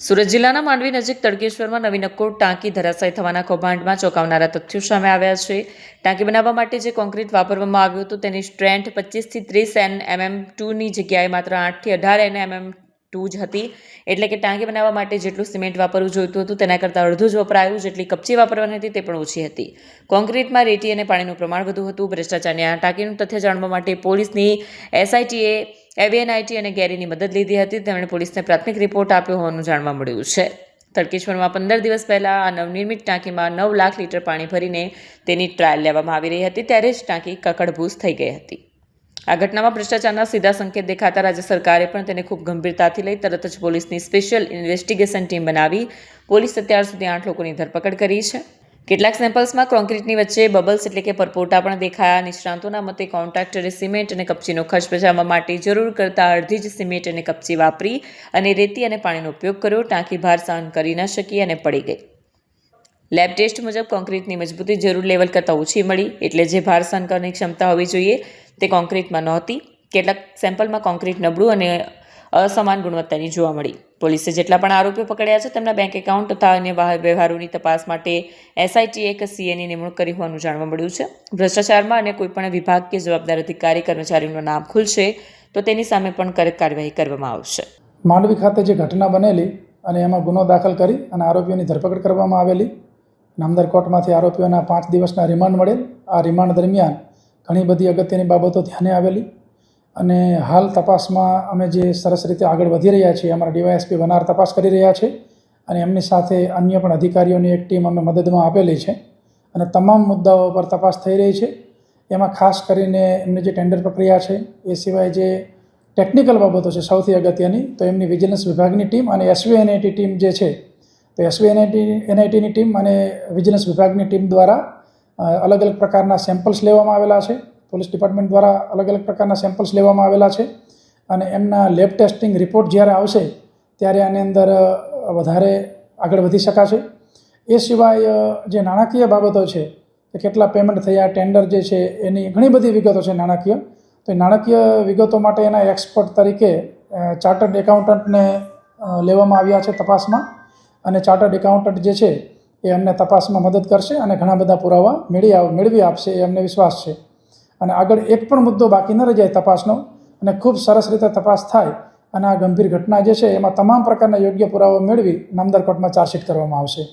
સુરત જિલ્લાના માંડવી નજીક તડકેશ્વરમાં નવી નક્કોર ટાંકી ધરાશાયી થવાના કૌભાંડમાં ચોંકાવનારા તથ્યો સામે આવ્યા છે। ટાંકી બનાવવા માટે જે કોન્ક્રીટ વાપરવામાં આવ્યું હતું તેની સ્ટ્રેન્થ 25 થી 30 mm2ની જગ્યાએ માત્ર 8 થી 18 mm2 જ હતી, એટલે કે ટાંકી બનાવવા માટે જેટલું સિમેન્ટ વાપરવું જોઈતું હતું તેના કરતાં અડધું જ વપરાયું। જેટલી કપચી વાપરવાની હતી તે પણ ઓછી હતી। કોન્ક્રીટમાં રેતી અને પાણીનું પ્રમાણ વધુ હતું। ભ્રષ્ટાચારની આ ટાંકીનું તથ્ય જાણવા માટે પોલીસની SITએ એવીએનઆઈટી અને ગેરીની મદદ લીધી હતી। તેમણે પોલીસને પ્રાથમિક રિપોર્ટ આપ્યો હોવાનું જાણવા મળ્યું છે। તડકેશ્વરમાં 15 દિવસ પહેલા આ નવનિર્મિત ટાંકીમાં 9 લાખ લીટર પાણી ભરીને તેની ટ્રાયલ લેવામાં આવી રહી હતી, ત્યારે જ ટાંકી કકડભૂસ થઈ ગઈ હતી। આ ઘટનામાં ભ્રષ્ટાચારના સીધા સંકેત દેખાતા રાજ્ય સરકારે પણ તેને ખૂબ ગંભીરતાથી લઈ તરત જ પોલીસની સ્પેશિયલ ઇન્વેસ્ટિગેશન ટીમ બનાવી પોલીસ અત્યાર સુધી 8 લોકોની ધરપકડ કરી છે। કેટલાક સેમ્પલ્સમાં કોન્ક્રીટની વચ્ચે બબલ્સ એટલે કે પરપોટા પણ દેખાયા। નિષ્ણાંતોના મતે કોન્ટ્રાક્ટરે સિમેન્ટ અને કપચીનો ખર્ચ બચાવવા માટે જરૂર કરતાં અડધી જ સિમેન્ટ અને કપચી વાપરી અને રેતી અને પાણીનો ઉપયોગ કર્યો। ટાંકી ભાર સહન કરી ન શકી અને પડી ગઈ। લેબ ટેસ્ટ મુજબ કોન્ક્રીટની મજબૂતી જરૂર લેવલ કરતાં ઓછી મળી, એટલે જે ભાર સહન કરવાની ક્ષમતા હોવી જોઈએ તે કોન્ક્રીટમાં નહોતી। કેટલાક સેમ્પલમાં કોન્ક્રીટ નબળું અને અસમાન ગુણવત્તાની જોવા મળી। પોલીસે જેટલા પણ આરોપીઓ પકડ્યા છે તેમના બેંક એકાઉન્ટ તથા અન્ય વ્યવહારોની તપાસ માટે SITએ એક CAની નિમણૂક કરી હોવાનું જાણવા મળ્યું છે। ભ્રષ્ટાચારમાં અને કોઈપણ વિભાગ કે જવાબદાર અધિકારી કર્મચારીનું નામ ખુલશે તો તેની સામે પણ કડક કાર્યવાહી કરવામાં આવશે। માંડવી ખાતે જે ઘટના બનેલી અને એમાં ગુનો દાખલ કરી અને આરોપીઓની ધરપકડ કરવામાં આવેલી। નામદાર કોર્ટમાંથી આરોપીઓના 5 દિવસના રિમાન્ડ મળેલ। આ રિમાન્ડ દરમિયાન ઘણી બધી અગત્યની બાબતો ધ્યાને આવેલી અને હાલ તપાસમાં અમે જે સરસ રીતે આગળ વધી રહ્યા છીએ। અમારા DYSP વનાર તપાસ કરી રહ્યા છે અને એમની સાથે અન્ય પણ અધિકારીઓની એક ટીમ અમે મદદમાં આપેલી છે અને તમામ મુદ્દાઓ પર તપાસ થઈ રહી છે। એમાં ખાસ કરીને એમની જે ટેન્ડર પ્રક્રિયા છે, એ સિવાય જે ટેકનિકલ બાબતો છે સૌથી અગત્યની, તો એમની વિજિલન્સ વિભાગની ટીમ અને SVNIT ટીમ જે છે, તો SVNITની ટીમ અને વિજિલન્સ વિભાગની ટીમ દ્વારા અલગ અલગ પ્રકારના સેમ્પલ્સ લેવામાં આવેલા છે। પોલીસ ડિપાર્ટમેન્ટ દ્વારા અલગ અલગ પ્રકારના સેમ્પલ્સ લેવામાં આવેલા છે અને એમના લેબ ટેસ્ટિંગ રિપોર્ટ જ્યારે આવશે ત્યારે આની અંદર વધારે આગળ વધી શકાશે। એ સિવાય જે નાણાકીય બાબતો છે કે કેટલા પેમેન્ટ થયા, ટેન્ડર જે છે એની ઘણી બધી વિગતો છે નાણાકીય, તો એ નાણાકીય વિગતો માટે એના એક્સપર્ટ તરીકે ચાર્ટર્ડ એકાઉન્ટન્ટને લેવામાં આવ્યા છે તપાસમાં અને ચાર્ટર્ડ એકાઉન્ટન્ટ જે છે એ અમને તપાસમાં મદદ કરશે અને ઘણા બધા પુરાવા મેળવી આપશે એ અમને વિશ્વાસ છે। અને આગળ એક પણ મુદ્દો બાકી ન રહી જાય તપાસનો અને ખૂબ સરસ રીતે તપાસ થાય અને આ ગંભીર ઘટના જે છે એમાં તમામ પ્રકારના યોગ્ય પુરાવા મેળવી નામદાર કોર્ટમાં ચાર્જશીટ કરવામાં આવશે।